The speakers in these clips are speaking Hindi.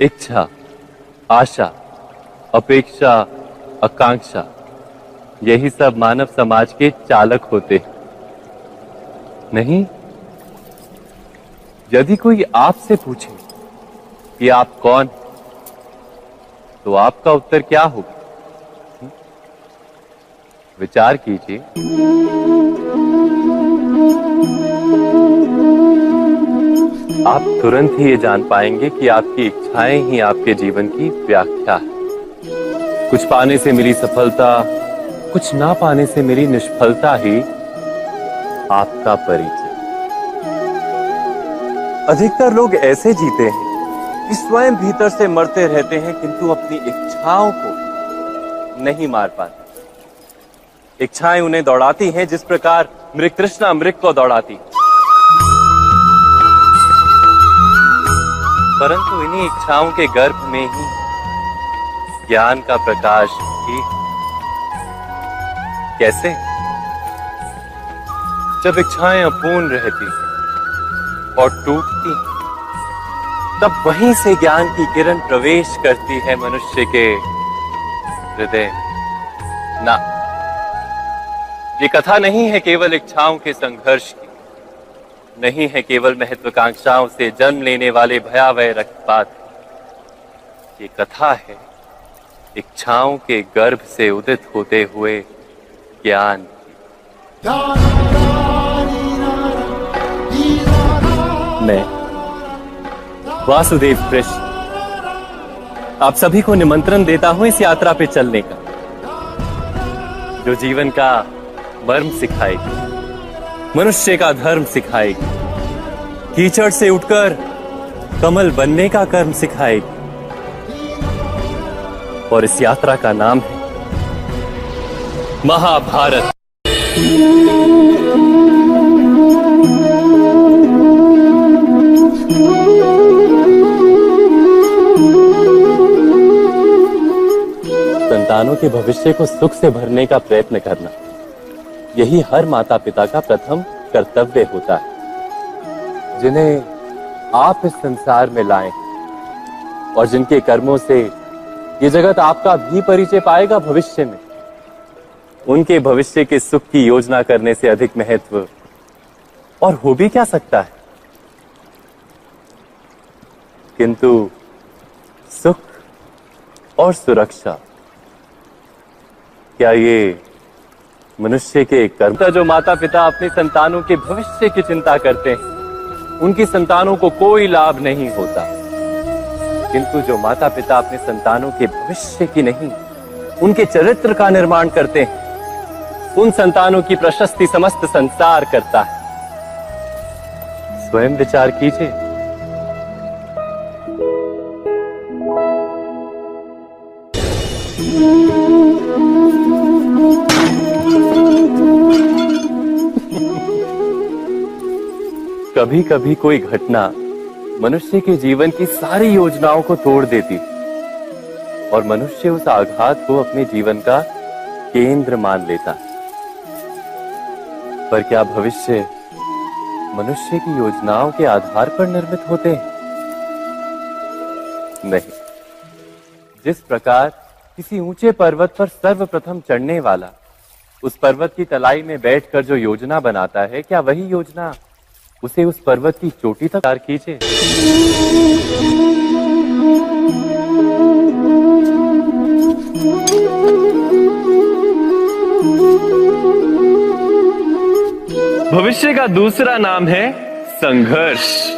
इच्छा, आशा, अपेक्षा, आकांक्षा, यही सब मानव समाज के चालक होते हैं। नहीं, यदि कोई आपसे पूछे कि आप कौन, तो आपका उत्तर क्या होगा? विचार कीजिए। आप तुरंत ही ये जान पाएंगे कि आपकी इच्छाएं ही आपके जीवन की व्याख्या है। कुछ पाने से मिली सफलता, कुछ ना पाने से मिली निष्फलता ही आपका परिचय। अधिकतर लोग ऐसे जीते हैं कि स्वयं भीतर से मरते रहते हैं, किंतु अपनी इच्छाओं को नहीं मार पाते। इच्छाएं उन्हें दौड़ाती हैं जिस प्रकार मृग तृष्णा मृग को दौड़ाती। परंतु इन्हीं इच्छाओं के गर्भ में ही ज्ञान का प्रकाश भी। कैसे? जब इच्छाएं अपूर्ण रहती और टूटती, तब वहीं से ज्ञान की किरण प्रवेश करती है मनुष्य के हृदय। ना, ये कथा नहीं है केवल इच्छाओं के संघर्ष की, नहीं है केवल महत्वाकांक्षाओं से जन्म लेने वाले भयावह रक्तपात। ये कथा है इच्छाओं के गर्भ से उदित होते हुए ज्ञान की। मैं वासुदेव कृष्ण आप सभी को निमंत्रण देता हूं इस यात्रा पे चलने का, जो जीवन का मर्म सिखाएगी, मनुष्य का धर्म सिखाएगी, कीचड़ से उठकर कमल बनने का कर्म सिखाएगी। और इस यात्रा का नाम है महाभारत। संतानों के भविष्य को सुख से भरने का प्रयत्न करना, यही हर माता पिता का प्रथम कर्तव्य होता है, जिन्हें आप इस संसार में लाए और जिनके कर्मों से ये जगत आपका भी परिचय पाएगा भविष्य में। उनके भविष्य के सुख की योजना करने से अधिक महत्व और हो भी क्या सकता है। किंतु सुख और सुरक्षा, क्या ये मनुष्य के कर्म? जो माता पिता अपने संतानों के भविष्य की चिंता करते हैं, उनकी संतानों को कोई लाभ नहीं होता। किंतु जो माता पिता अपने संतानों के भविष्य की नहीं, उनके चरित्र का निर्माण करते हैं, उन संतानों की प्रशस्ति समस्त संसार करता है। स्वयं विचार कीजिए। कभी कभी कोई घटना मनुष्य के जीवन की सारी योजनाओं को तोड़ देती और मनुष्य उस आघात को अपने जीवन का केंद्र मान लेता। पर क्या भविष्य मनुष्य की योजनाओं के आधार पर निर्मित होते हैं? नहीं। जिस प्रकार किसी ऊंचे पर्वत पर सर्वप्रथम चढ़ने वाला उस पर्वत की तलाई में बैठकर जो योजना बनाता है, क्या वही योजना उसे उस पर्वत की चोटी तक पार कीजिए? भविष्य का दूसरा नाम है संघर्ष।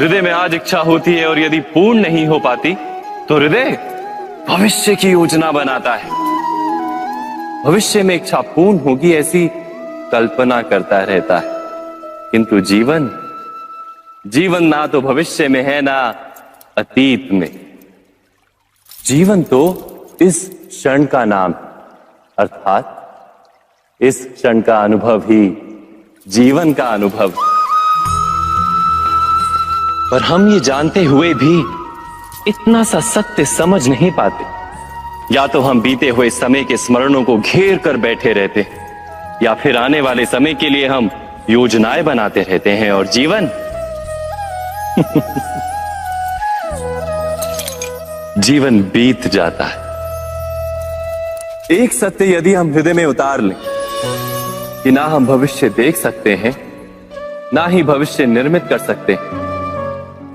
हृदय में आज इच्छा होती है और यदि पूर्ण नहीं हो पाती तो हृदय भविष्य की योजना बनाता है। भविष्य में इच्छा पूर्ण होगी ऐसी कल्पना करता रहता है, किंतु जीवन ना तो भविष्य में है ना अतीत में। जीवन तो इस क्षण का नाम, अर्थात इस क्षण का अनुभव ही जीवन का अनुभव। पर हम ये जानते हुए भी इतना सा सत्य समझ नहीं पाते। या तो हम बीते हुए समय के स्मरणों को घेर कर बैठे रहते हैं, या फिर आने वाले समय के लिए हम योजनाएं बनाते रहते हैं। और जीवन जीवन बीत जाता है। एक सत्य यदि हम हृदय में उतार लें कि ना हम भविष्य देख सकते हैं, ना ही भविष्य निर्मित कर सकते हैं,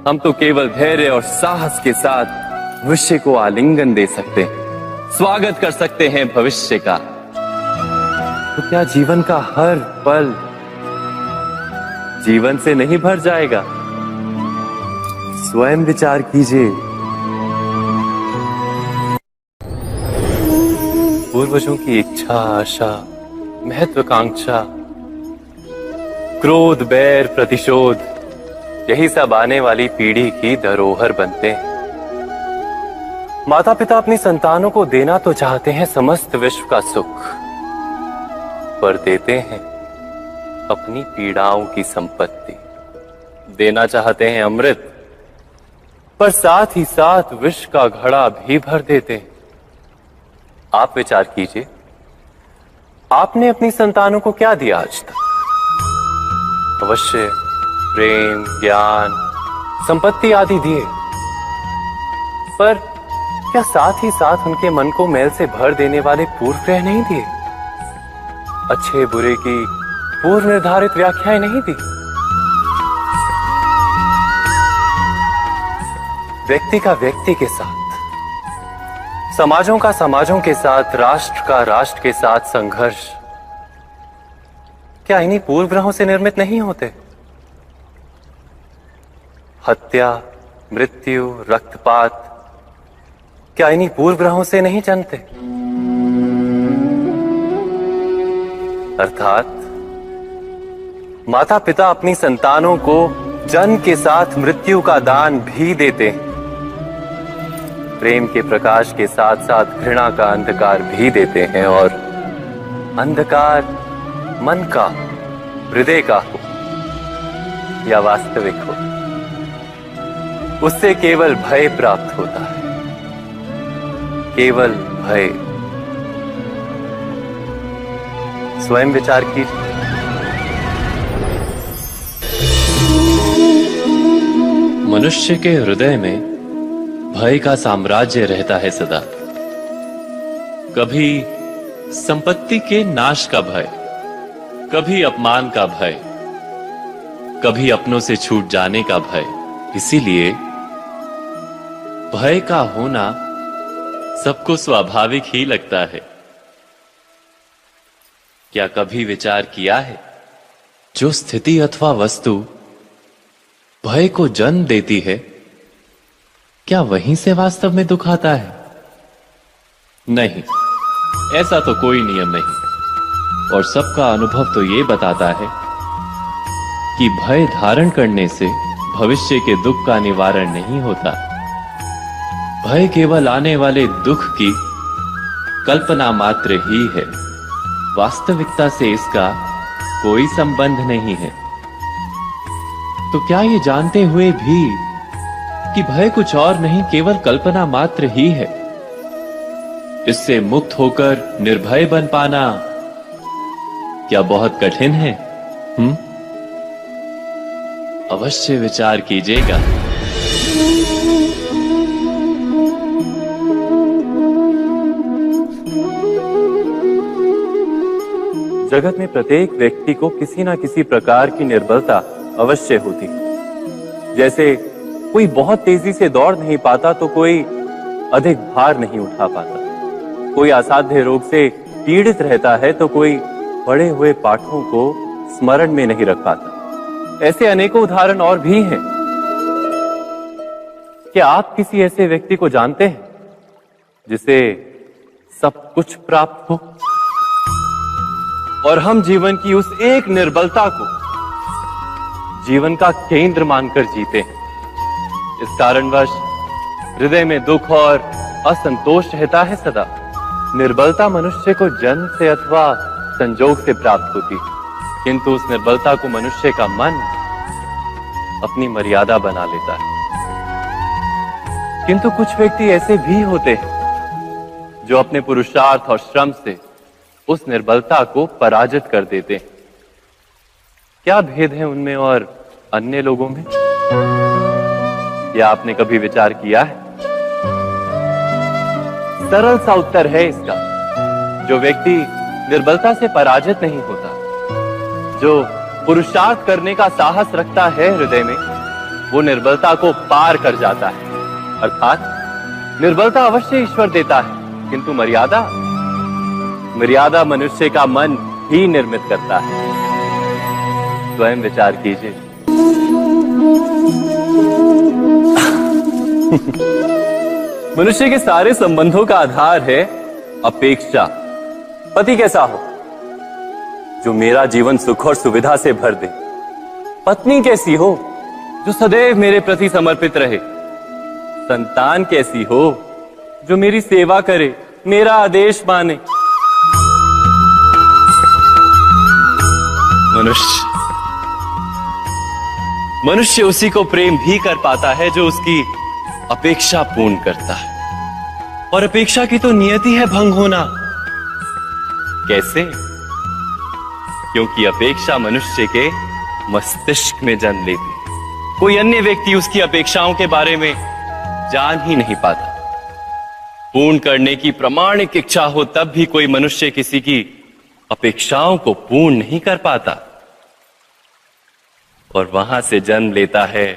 हम तो केवल धैर्य और साहस के साथ भविष्य को आलिंगन दे सकते हैं, स्वागत कर सकते हैं भविष्य का। तो क्या जीवन का हर पल जीवन से नहीं भर जाएगा? स्वयं विचार कीजिए। पूर्वजों की इच्छा, आशा, महत्वाकांक्षा, क्रोध, बैर, प्रतिशोध, यही सब आने वाली पीढ़ी की धरोहर बनते हैं। माता पिता अपनी संतानों को देना तो चाहते हैं समस्त विश्व का सुख, पर देते हैं अपनी पीड़ाओं की संपत्ति। देना चाहते हैं अमृत, पर साथ ही साथ विष का घड़ा भी भर देते हैं। आप विचार कीजिए, आपने अपनी संतानों को क्या दिया आज तक? अवश्य प्रेम, ज्ञान, संपत्ति आदि दिए, पर क्या साथ ही साथ उनके मन को मैल से भर देने वाले पूर्व ग्रह नहीं दिए? अच्छे बुरे की पूर्व निर्धारित व्याख्याएं नहीं दी? व्यक्ति का व्यक्ति के साथ, समाजों का समाजों के साथ, राष्ट्र का राष्ट्र के साथ संघर्ष क्या इन्हीं पूर्व ग्रहों से निर्मित नहीं होते? हत्या, मृत्यु, रक्तपात क्या इन्हीं पूर्व ग्रहों से नहीं जन्मते? अर्थात माता पिता अपनी संतानों को जन्म के साथ मृत्यु का दान भी देते हैं। प्रेम के प्रकाश के साथ साथ घृणा का अंधकार भी देते हैं, और अंधकार मन का, हृदय का हो या वास्तविक हो, उससे केवल भय प्राप्त होता है, केवल भय। स्वयं विचार कीजिए। मनुष्य के हृदय में भय का साम्राज्य रहता है सदा। कभी संपत्ति के नाश का भय, कभी अपमान का भय, कभी अपनों से छूट जाने का भय। इसीलिए भय का होना सबको स्वाभाविक ही लगता है। क्या कभी विचार किया है, जो स्थिति अथवा वस्तु भय को जन्म देती है, क्या वहीं से वास्तव में दुख आता है? नहीं, ऐसा तो कोई नियम नहीं। और सबका अनुभव तो ये बताता है कि भय धारण करने से भविष्य के दुख का निवारण नहीं होता। भय केवल आने वाले दुख की कल्पना मात्र ही है, वास्तविकता से इसका कोई संबंध नहीं है। तो क्या ये जानते हुए भी कि भय कुछ और नहीं, केवल कल्पना मात्र ही है, इससे मुक्त होकर निर्भय बन पाना क्या बहुत कठिन है? अवश्य विचार कीजिएगा। जगत में प्रत्येक व्यक्ति को किसी ना किसी प्रकार की निर्बलता अवश्य होती। जैसे कोई बहुत तेजी से दौड़ नहीं पाता तो कोई अधिक भार नहीं उठा पाता, कोई असाध्य रोग से पीड़ित रहता है तो कोई पढ़े हुए पाठों को स्मरण में नहीं रख पाता। ऐसे अनेकों उदाहरण और भी हैं। क्या आप किसी ऐसे व्यक्ति को जानते हैं जिसे सब कुछ प्राप्त हो और हम जीवन की उस एक निर्बलता को जीवन का केंद्र मानकर जीते हैं? इस कारणवश हृदय में दुख और असंतोष रहता है सदा। निर्बलता मनुष्य को जन्म से अथवा संजोग से प्राप्त होती, किंतु उस निर्बलता को मनुष्य का मन अपनी मर्यादा बना लेता है। किंतु कुछ व्यक्ति ऐसे भी होते हैं जो अपने पुरुषार्थ और श्रम से उस निर्बलता को पराजित कर देते हैं। क्या भेद है उनमें और अन्य लोगों में? या आपने कभी विचार किया है? सरल सा उत्तर है इसका। जो व्यक्ति निर्बलता से पराजित नहीं होता, जो पुरुषार्थ करने का साहस रखता है हृदय में, वो निर्बलता को पार कर जाता है। अर्थात निर्बलता अवश्य ईश्वर देता है, किंतु मर्यादा मनुष्य का मन ही निर्मित करता है। स्वयं विचार कीजिए। मनुष्य के सारे संबंधों का आधार है अपेक्षा। पति कैसा हो जो मेरा जीवन सुख और सुविधा से भर दे, पत्नी कैसी हो जो सदैव मेरे प्रति समर्पित रहे, संतान कैसी हो जो मेरी सेवा करे, मेरा आदेश माने। मनुष्य उसी को प्रेम भी कर पाता है जो उसकी अपेक्षा पूर्ण करता है। और अपेक्षा की तो नियति है भंग होना। कैसे? क्योंकि अपेक्षा मनुष्य के मस्तिष्क में जन्म लेती है। कोई अन्य व्यक्ति उसकी अपेक्षाओं के बारे में जान ही नहीं पाता। पूर्ण करने की प्रामाणिक इच्छा हो तब भी कोई मनुष्य किसी की अपेक्षाओं को पूर्ण नहीं कर पाता। और वहां से जन्म लेता है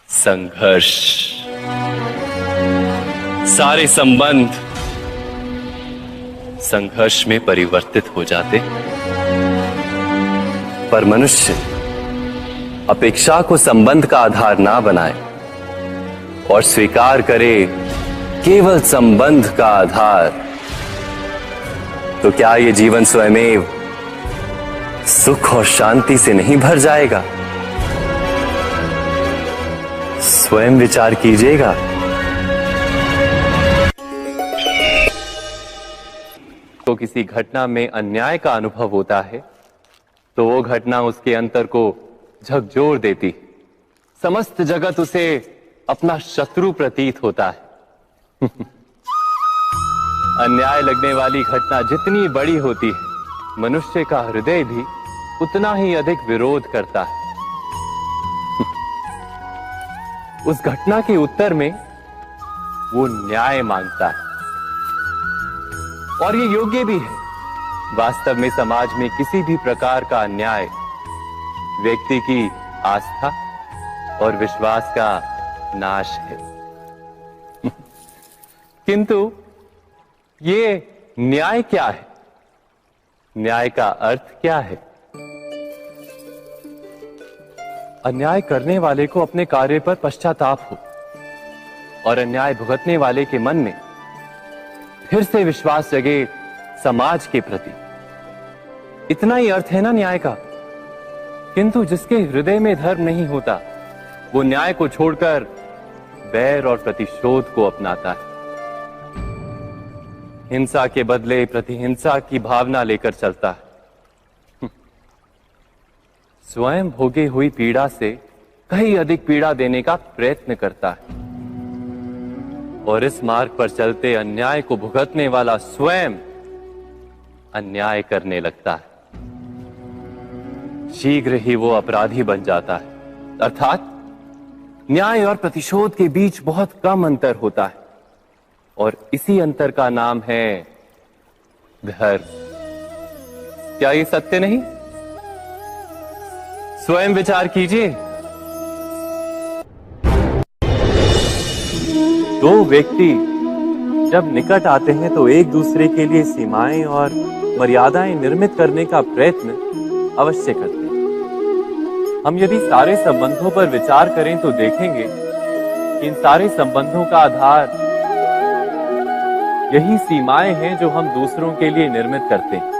संघर्ष। सारे संबंध संघर्ष में परिवर्तित हो जाते। पर मनुष्य अपेक्षा को संबंध का आधार ना बनाए और स्वीकार करे केवल संबंध का आधार, तो क्या ये जीवन स्वयमेव सुख और शांति से नहीं भर जाएगा? स्वयं विचार कीजिएगा। तो किसी घटना में अन्याय का अनुभव होता है तो वो घटना उसके अंतर को झकझोर देती। समस्त जगत उसे अपना शत्रु प्रतीत होता है। अन्याय लगने वाली घटना जितनी बड़ी होती है, मनुष्य का हृदय भी उतना ही अधिक विरोध करता है। उस घटना के उत्तर में वो न्याय मांगता है और ये योग्य भी है। वास्तव में समाज में किसी भी प्रकार का अन्याय व्यक्ति की आस्था और विश्वास का नाश है। किंतु ये न्याय क्या है? न्याय का अर्थ क्या है? अन्याय करने वाले को अपने कार्य पर पश्चाताप हो और अन्याय भुगतने वाले के मन में फिर से विश्वास जगे समाज के प्रति। इतना ही अर्थ है ना न्याय का। किंतु जिसके हृदय में धर्म नहीं होता, वो न्याय को छोड़कर बैर और प्रतिशोध को अपनाता है। हिंसा के बदले प्रतिहिंसा की भावना लेकर चलता है। स्वयं भोगी हुई पीड़ा से कहीं अधिक पीड़ा देने का प्रयत्न करता है। और इस मार्ग पर चलते अन्याय को भुगतने वाला स्वयं अन्याय करने लगता है। शीघ्र ही वो अपराधी बन जाता है। अर्थात न्याय और प्रतिशोध के बीच बहुत कम अंतर होता है और इसी अंतर का नाम है धर्म। क्या ये सत्य नहीं? स्वयं विचार कीजिए। दो व्यक्ति जब निकट आते हैं तो एक दूसरे के लिए सीमाएं और मर्यादाएं निर्मित करने का प्रयत्न अवश्य करते हैं। हम यदि सारे संबंधों पर विचार करें तो देखेंगे कि इन सारे संबंधों का आधार यही सीमाएं हैं जो हम दूसरों के लिए निर्मित करते हैं।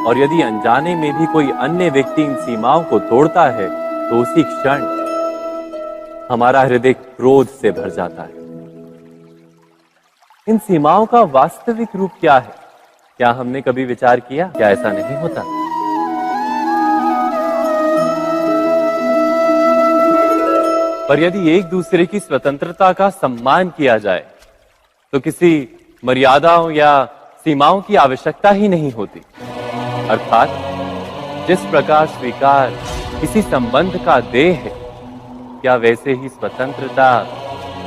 और यदि अनजाने में भी कोई अन्य व्यक्ति इन सीमाओं को तोड़ता है तो उसी क्षण हमारा हृदय क्रोध से भर जाता है। इन सीमाओं का वास्तविक रूप क्या है? क्या हमने कभी विचार किया? क्या ऐसा नहीं होता? पर यदि एक दूसरे की स्वतंत्रता का सम्मान किया जाए तो किसी मर्यादाओं या सीमाओं की आवश्यकता ही नहीं होती। अर्थात जिस प्रकार स्वीकार किसी संबंध का देह है, क्या वैसे ही स्वतंत्रता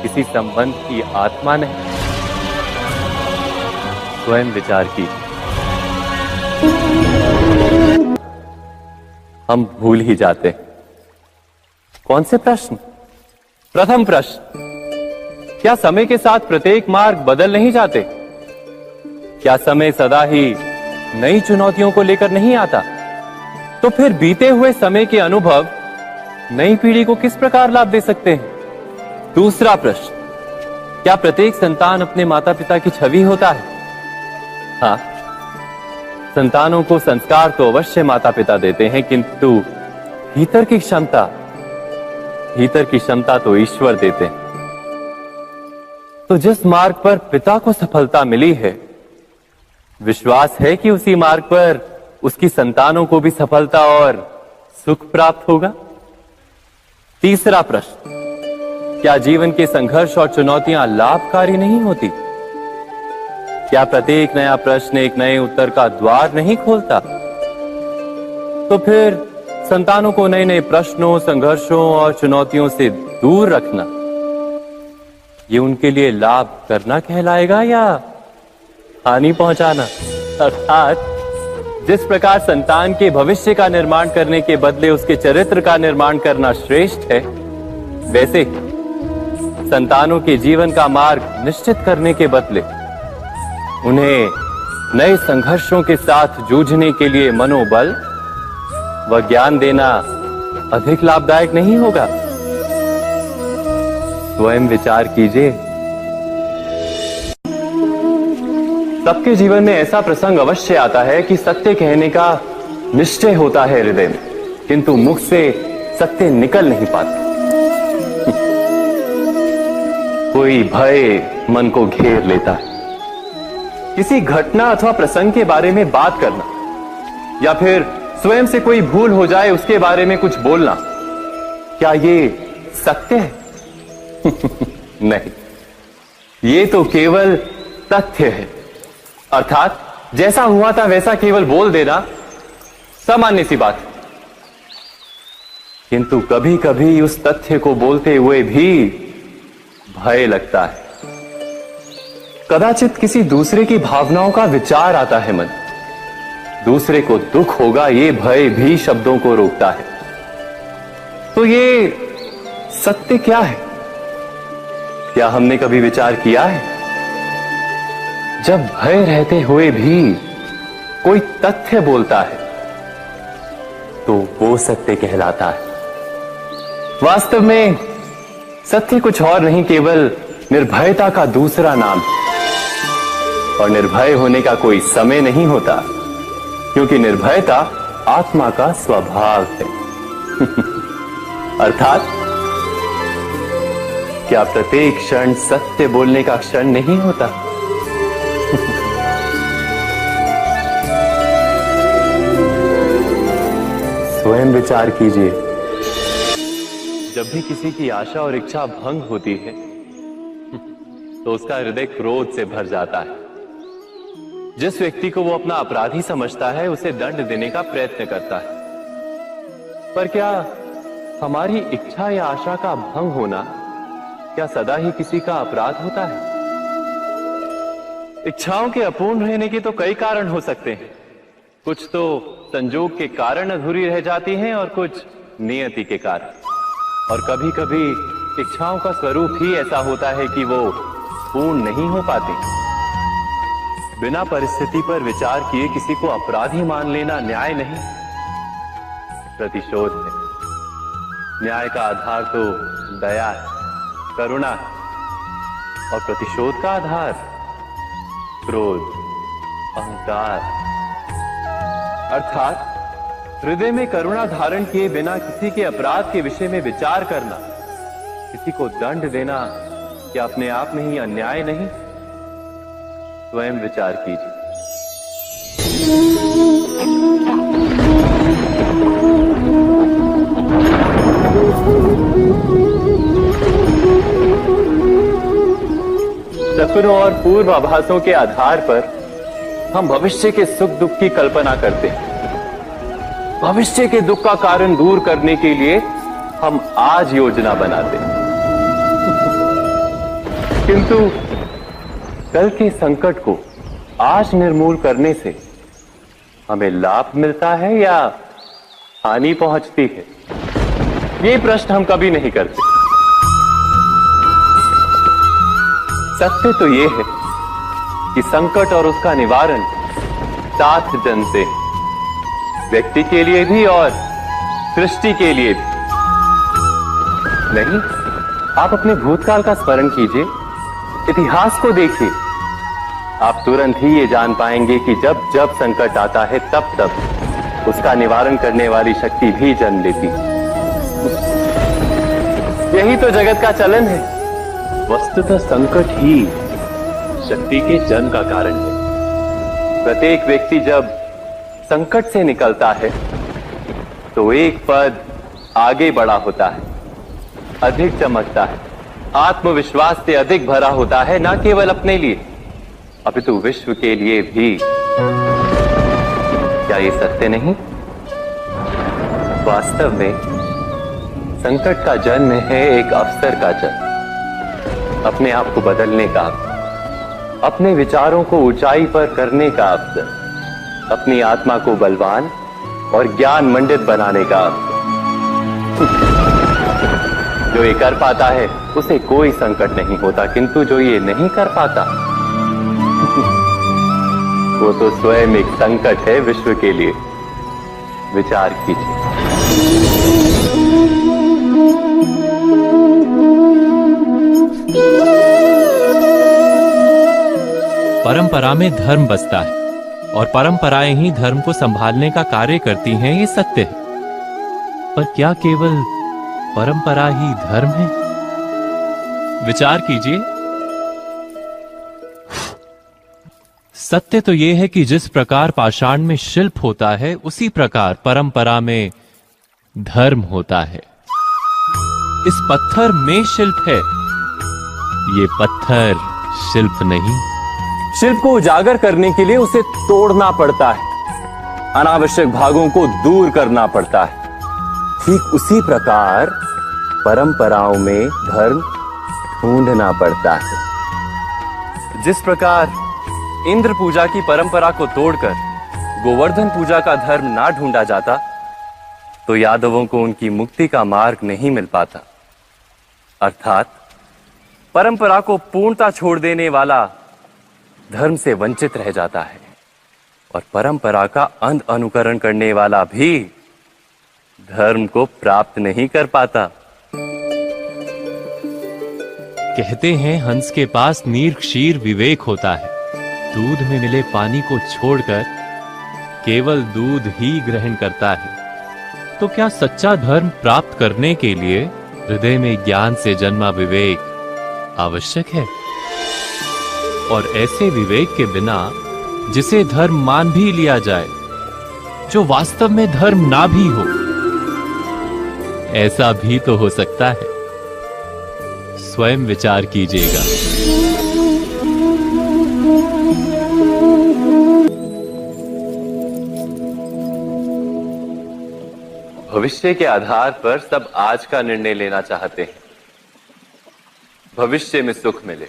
किसी संबंध की आत्मा नहीं? स्वयं विचार कीजिए। हम भूल ही जाते हैं। कौन से प्रश्न? प्रथम प्रश्न, क्या समय के साथ प्रत्येक मार्ग बदल नहीं जाते? क्या समय सदा ही नई चुनौतियों को लेकर नहीं आता? तो फिर बीते हुए समय के अनुभव नई पीढ़ी को किस प्रकार लाभ दे सकते हैं? दूसरा प्रश्न, क्या प्रत्येक संतान अपने माता पिता की छवि होता है? हाँ, संतानों को संस्कार तो अवश्य माता पिता देते हैं, किंतु भीतर की क्षमता तो ईश्वर देते हैं। तो जिस मार्ग पर पिता को सफलता मिली है, विश्वास है कि उसी मार्ग पर उसकी संतानों को भी सफलता और सुख प्राप्त होगा। तीसरा प्रश्न, क्या जीवन के संघर्ष और चुनौतियां लाभकारी नहीं होती? क्या प्रत्येक नया प्रश्न एक नए उत्तर का द्वार नहीं खोलता? तो फिर संतानों को नए नए प्रश्नों, संघर्षों और चुनौतियों से दूर रखना, ये उनके लिए लाभ करना कहलाएगा या हानि पहुंचाना? अर्थात जिस प्रकार संतान के भविष्य का निर्माण करने के बदले उसके चरित्र का निर्माण करना श्रेष्ठ है, वैसे संतानों के जीवन का मार्ग निश्चित करने के बदले उन्हें नए संघर्षों के साथ जूझने के लिए मनोबल व ज्ञान देना अधिक लाभदायक नहीं होगा? स्वयं विचार कीजिए। सबके जीवन में ऐसा प्रसंग अवश्य आता है कि सत्य कहने का निश्चय होता है हृदय में, किंतु मुख से सत्य निकल नहीं पाता। कोई भय मन को घेर लेता है। किसी घटना अथवा प्रसंग के बारे में बात करना या फिर स्वयं से कोई भूल हो जाए उसके बारे में कुछ बोलना, क्या ये सत्य है? नहीं, ये तो केवल तथ्य है। अर्थात जैसा हुआ था वैसा केवल बोल देना सामान्य सी बात है। किंतु कभी कभी उस तथ्य को बोलते हुए भी भय लगता है। कदाचित किसी दूसरे की भावनाओं का विचार आता है मन, दूसरे को दुख होगा, ये भय भी शब्दों को रोकता है। तो ये सत्य क्या है? क्या हमने कभी विचार किया है? जब भय रहते हुए भी कोई तथ्य बोलता है तो वो सत्य कहलाता है। वास्तव में सत्य कुछ और नहीं, केवल निर्भयता का दूसरा नाम है। और निर्भय होने का कोई समय नहीं होता, क्योंकि निर्भयता आत्मा का स्वभाव है। अर्थात क्या प्रत्येक क्षण सत्य बोलने का क्षण नहीं होता? स्वयं विचार कीजिए। जब भी किसी की आशा और इच्छा भंग होती है तो उसका हृदय क्रोध से भर जाता है। जिस व्यक्ति को वो अपना अपराधी समझता है उसे दंड देने का प्रयत्न करता है। पर क्या हमारी इच्छा या आशा का भंग होना क्या सदा ही किसी का अपराध होता है? इच्छाओं के अपूर्ण रहने के तो कई कारण हो सकते हैं। कुछ तो संजोग के कारण अधूरी रह जाती हैं और कुछ नियति के कारण। और कभी कभी इच्छाओं का स्वरूप ही ऐसा होता है कि वो पूर्ण नहीं हो पाती। बिना परिस्थिति पर विचार किए किसी को अपराधी मान लेना न्याय नहीं, प्रतिशोध है। न्याय का आधार तो दया है, करुणा है, और प्रतिशोध का आधार क्रोध, अहंकार। अर्थात हृदय में करुणा धारण किए बिना किसी के अपराध के विषय में विचार करना, किसी को दंड देना, क्या अपने आप में ही अन्याय नहीं? स्वयं विचार कीजिए। सपनों और पूर्वाभासों के आधार पर हम भविष्य के सुख दुख की कल्पना करते हैं। भविष्य के दुख का कारण दूर करने के लिए हम आज योजना बनाते हैं, किंतु कल के संकट को आज निर्मूल करने से हमें लाभ मिलता है या हानि पहुंचती है, ये प्रश्न हम कभी नहीं करते। सत्य तो ये है कि संकट और उसका निवारण सात जन से, व्यक्ति के लिए भी और सृष्टि के लिए भी। नहीं, आप अपने भूतकाल का स्मरण कीजिए, इतिहास को देखिए, आप तुरंत ही ये जान पाएंगे कि जब जब संकट आता है तब तब उसका निवारण करने वाली शक्ति भी जन्म लेती है। यही तो जगत का चलन है। वस्तुतः संकट ही शक्ति के जन्म का कारण है। प्रत्येक व्यक्ति जब संकट से निकलता है तो एक पद आगे बढ़ा होता है, अधिक चमकता है, आत्मविश्वास से अधिक भरा होता है, न केवल अपने लिए अपितु विश्व के लिए भी। क्या ये सत्य नहीं? वास्तव में संकट का जन्म है एक अवसर का जन्म, अपने आप को बदलने का, अपने विचारों को ऊंचाई पर करने का अवसर, अपनी आत्मा को बलवान और ज्ञान मंडित बनाने का अवसर। जो ये कर पाता है उसे कोई संकट नहीं होता, किंतु जो ये नहीं कर पाता वो तो स्वयं एक संकट है विश्व के लिए। विचार कीजिए। परंपरा में धर्म बसता है और परंपराएं ही धर्म को संभालने का कार्य करती हैं, ये सत्य है। पर क्या केवल परंपरा ही धर्म है? विचार कीजिए। सत्य तो यह है कि जिस प्रकार पाषाण में शिल्प होता है, उसी प्रकार परंपरा में धर्म होता है। इस पत्थर में शिल्प है, ये पत्थर शिल्प नहीं। शिल्प को उजागर करने के लिए उसे तोड़ना पड़ता है, अनावश्यक भागों को दूर करना पड़ता है। ठीक उसी प्रकार परंपराओं में धर्म ढूंढना पड़ता है। जिस प्रकार इंद्र पूजा की परंपरा को तोड़कर गोवर्धन पूजा का धर्म ना ढूंढा जाता, तो यादवों को उनकी मुक्ति का मार्ग नहीं मिल पाता। अर्थात परंपरा को पूर्णता छोड़ देने वाला धर्म से वंचित रह जाता है और परंपरा का अंध अनुकरण करने वाला भी धर्म को प्राप्त नहीं कर पाता। कहते हैं हंस के पास नीर क्षीर विवेक होता है, दूध में मिले पानी को छोड़कर केवल दूध ही ग्रहण करता है। तो क्या सच्चा धर्म प्राप्त करने के लिए हृदय में ज्ञान से जन्मा विवेक आवश्यक है? और ऐसे विवेक के बिना जिसे धर्म मान भी लिया जाए, जो वास्तव में धर्म ना भी हो, ऐसा भी तो हो सकता है। स्वयं विचार कीजिएगा। भविष्य के आधार पर सब आज का निर्णय लेना चाहते हैं। भविष्य में सुख मिले,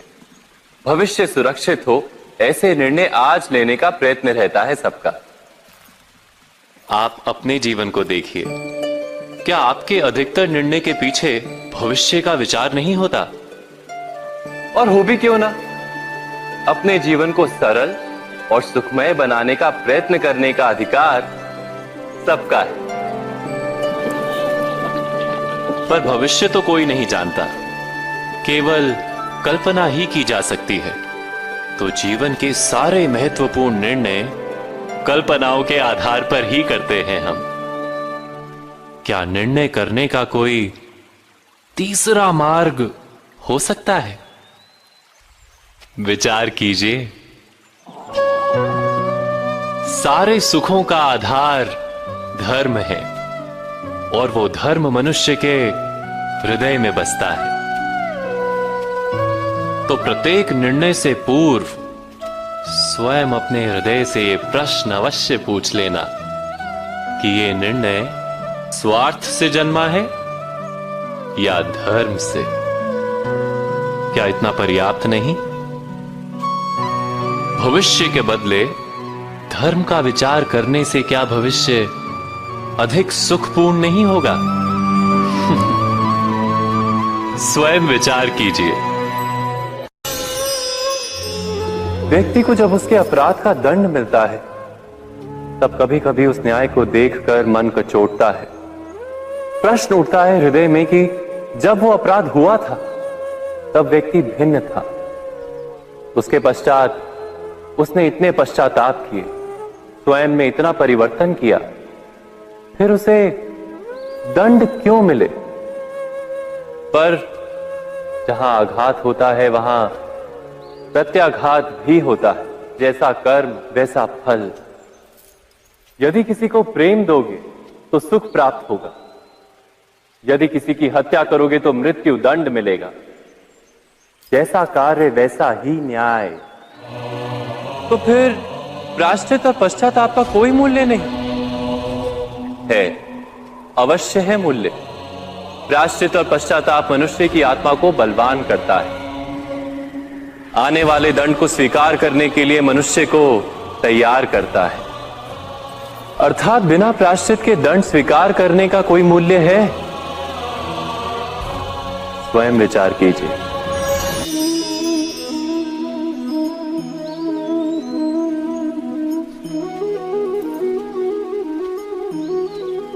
भविष्य सुरक्षित हो, ऐसे निर्णय आज लेने का प्रयत्न रहता है सबका। आप अपने जीवन को देखिए, क्या आपके अधिकतर निर्णय के पीछे भविष्य का विचार नहीं होता? और हो भी क्यों ना, अपने जीवन को सरल और सुखमय बनाने का प्रयत्न करने का अधिकार सबका है। पर भविष्य तो कोई नहीं जानता, केवल कल्पना ही की जा सकती है। तो जीवन के सारे महत्वपूर्ण निर्णय कल्पनाओं के आधार पर ही करते हैं हम। क्या निर्णय करने का कोई तीसरा मार्ग हो सकता है? विचार कीजिए। सारे सुखों का आधार धर्म है और वो धर्म मनुष्य के हृदय में बसता है। तो प्रत्येक निर्णय से पूर्व स्वयं अपने हृदय से ये प्रश्न अवश्य पूछ लेना कि ये निर्णय स्वार्थ से जन्मा है या धर्म से। क्या इतना पर्याप्त नहीं? भविष्य के बदले धर्म का विचार करने से क्या भविष्य अधिक सुखपूर्ण नहीं होगा? स्वयं विचार कीजिए। व्यक्ति को जब उसके अपराध का दंड मिलता है, तब कभी कभी उस न्याय को देखकर मन कचोटता है। प्रश्न उठता है हृदय में कि जब वो अपराध हुआ था, तब व्यक्ति भिन्न था। उसके पश्चात उसने इतने पश्चाताप किए, स्वयं में इतना परिवर्तन किया, फिर उसे दंड क्यों मिले? पर जहां आघात होता है, वहां प्रत्याघात भी होता है। जैसा कर्म वैसा फल। यदि किसी को प्रेम दोगे तो सुख प्राप्त होगा, यदि किसी की हत्या करोगे तो मृत्यु दंड मिलेगा। जैसा कार्य वैसा ही न्याय। तो फिर प्रायश्चित और पश्चाताप का कोई मूल्य नहीं है? अवश्य है मूल्य। प्रायश्चित और पश्चाताप मनुष्य की आत्मा को बलवान करता है। आने वाले दंड को स्वीकार करने के लिए मनुष्य को तैयार करता है। अर्थात बिना प्रायश्चित के दंड स्वीकार करने का कोई मूल्य है? स्वयं विचार कीजिए।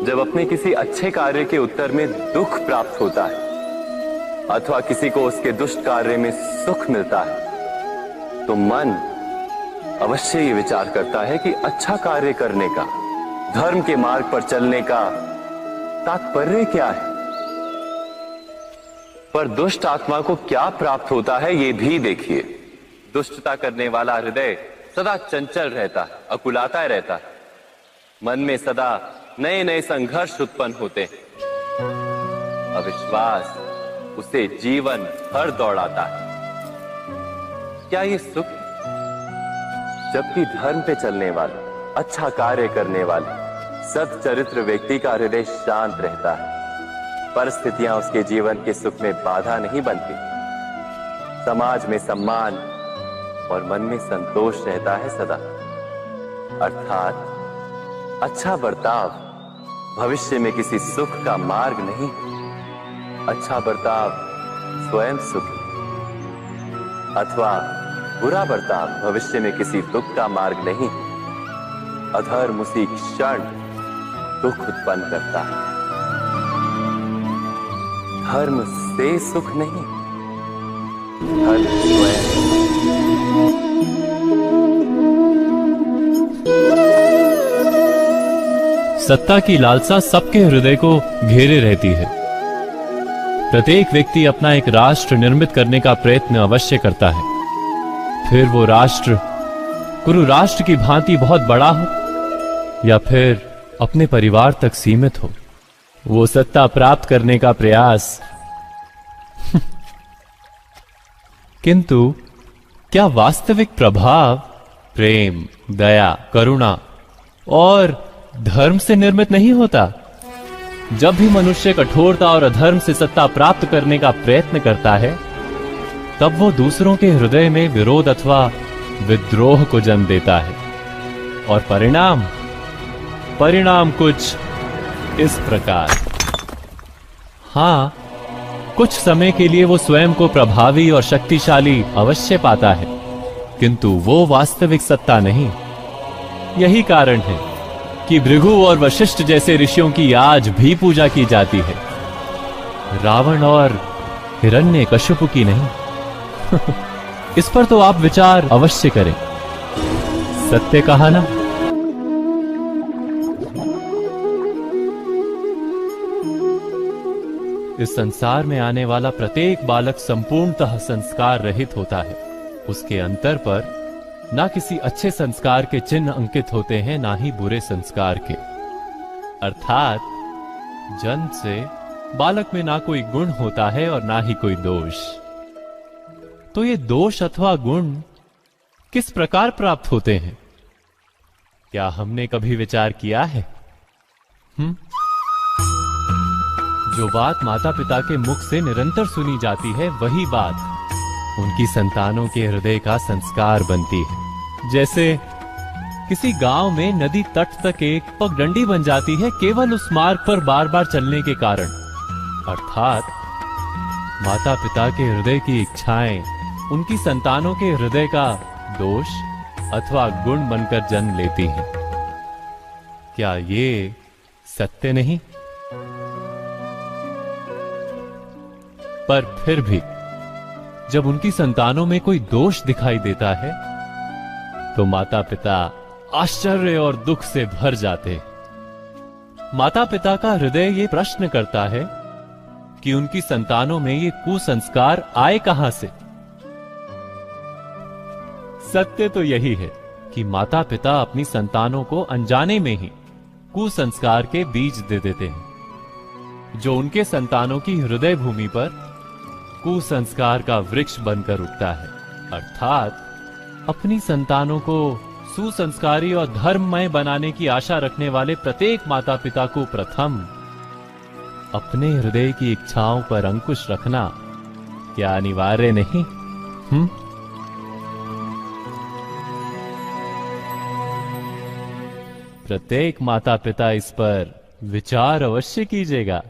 जब अपने किसी अच्छे कार्य के उत्तर में दुख प्राप्त होता है, अथवा किसी को उसके दुष्ट कार्य में सुख मिलता है, तो मन अवश्य ये विचार करता है कि अच्छा कार्य करने का, धर्म के मार्ग पर चलने का तात्पर्य क्या है। पर दुष्ट आत्मा को क्या प्राप्त होता है, ये भी देखिए। दुष्टता करने वाला हृदय सदा चंचल रहता है, अकुलाता रहता है। मन में सदा नए नए संघर्ष उत्पन्न होते हैं। अविश्वास उसे जीवन भर दौड़ाता है। क्या ये सुख है? जबकि धर्म पे चलने वाला, अच्छा कार्य करने वाले, सच्चरित्र व्यक्ति का हृदय शांत रहता है। परिस्थितियां उसके जीवन के सुख में बाधा नहीं बनती। समाज में सम्मान और मन में संतोष रहता है सदा। अर्थात अच्छा बर्ताव भविष्य में किसी सुख का मार्ग नहीं। अच्छा बर्ताव स्वयं सुख, अथवा बुरा बर्ताव भविष्य में किसी दुख का मार्ग नहीं। अधर्म उसी क्षण दुख उत्पन्न करता है। धर्म से सुख नहीं, धर्म स्वयं। सत्ता की लालसा सबके हृदय को घेरे रहती है। प्रत्येक व्यक्ति अपना एक राष्ट्र निर्मित करने का प्रयत्न अवश्य करता है। फिर वो राष्ट्र कुरु राष्ट्र की भांति बहुत बड़ा हो या फिर अपने परिवार तक सीमित हो, वो सत्ता प्राप्त करने का प्रयास किंतु क्या वास्तविक प्रभाव प्रेम, दया, करुणा और धर्म से निर्मित नहीं होता? जब भी मनुष्य कठोरता और अधर्म से सत्ता प्राप्त करने का प्रयत्न करता है, तब वो दूसरों के हृदय में विरोध अथवा विद्रोह को जन्म देता है। और परिणाम कुछ इस प्रकार। हां, कुछ समय के लिए वो स्वयं को प्रभावी और शक्तिशाली अवश्य पाता है, किंतु वो वास्तविक सत्ता नहीं। यही कारण है कि भृगु और वशिष्ठ जैसे ऋषियों की आज भी पूजा की जाती है, रावण और हिरण्यकश्यप की नहीं। इस पर तो आप विचार अवश्य करें। सत्य कहा ना? इस संसार में आने वाला प्रत्येक बालक संपूर्णतः संस्कार रहित होता है। उसके अंतर पर ना किसी अच्छे संस्कार के चिन्ह अंकित होते हैं, ना ही बुरे संस्कार के। अर्थात जन्म से बालक में ना कोई गुण होता है और ना ही कोई दोष। तो ये दोष अथवा गुण किस प्रकार प्राप्त होते हैं? क्या हमने कभी विचार किया है? जो बात माता पिता के मुख से निरंतर सुनी जाती है, वही बात उनकी संतानों के हृदय का संस्कार बनती है। जैसे किसी गांव में नदी तट तक एक पगडंडी बन जाती है केवल उस मार्ग पर बार बार चलने के कारण। अर्थात माता पिता के हृदय की इच्छाएं उनकी संतानों के हृदय का दोष अथवा गुण बनकर जन्म लेती हैं। क्या ये सत्य नहीं? पर फिर भी जब उनकी संतानों में कोई दोष दिखाई देता है तो माता पिता आश्चर्य और दुख से भर जाते हैं। माता पिता का हृदय ये प्रश्न करता है कि उनकी संतानों में ये कुसंस्कार आए कहां से। सत्य तो यही है कि माता पिता अपनी संतानों को अनजाने में ही कुसंस्कार के बीज दे देते हैं, जो उनके संतानों की हृदय भूमि पर कुसंस्कार का वृक्ष बनकर उगता है। अर्थात अपनी संतानों को सुसंस्कारी और धर्ममय बनाने की आशा रखने वाले प्रत्येक माता पिता को प्रथम अपने हृदय की इच्छाओं पर अंकुश रखना क्या अनिवार्य नहीं? प्रत्येक माता पिता इस पर विचार अवश्य कीजिएगा।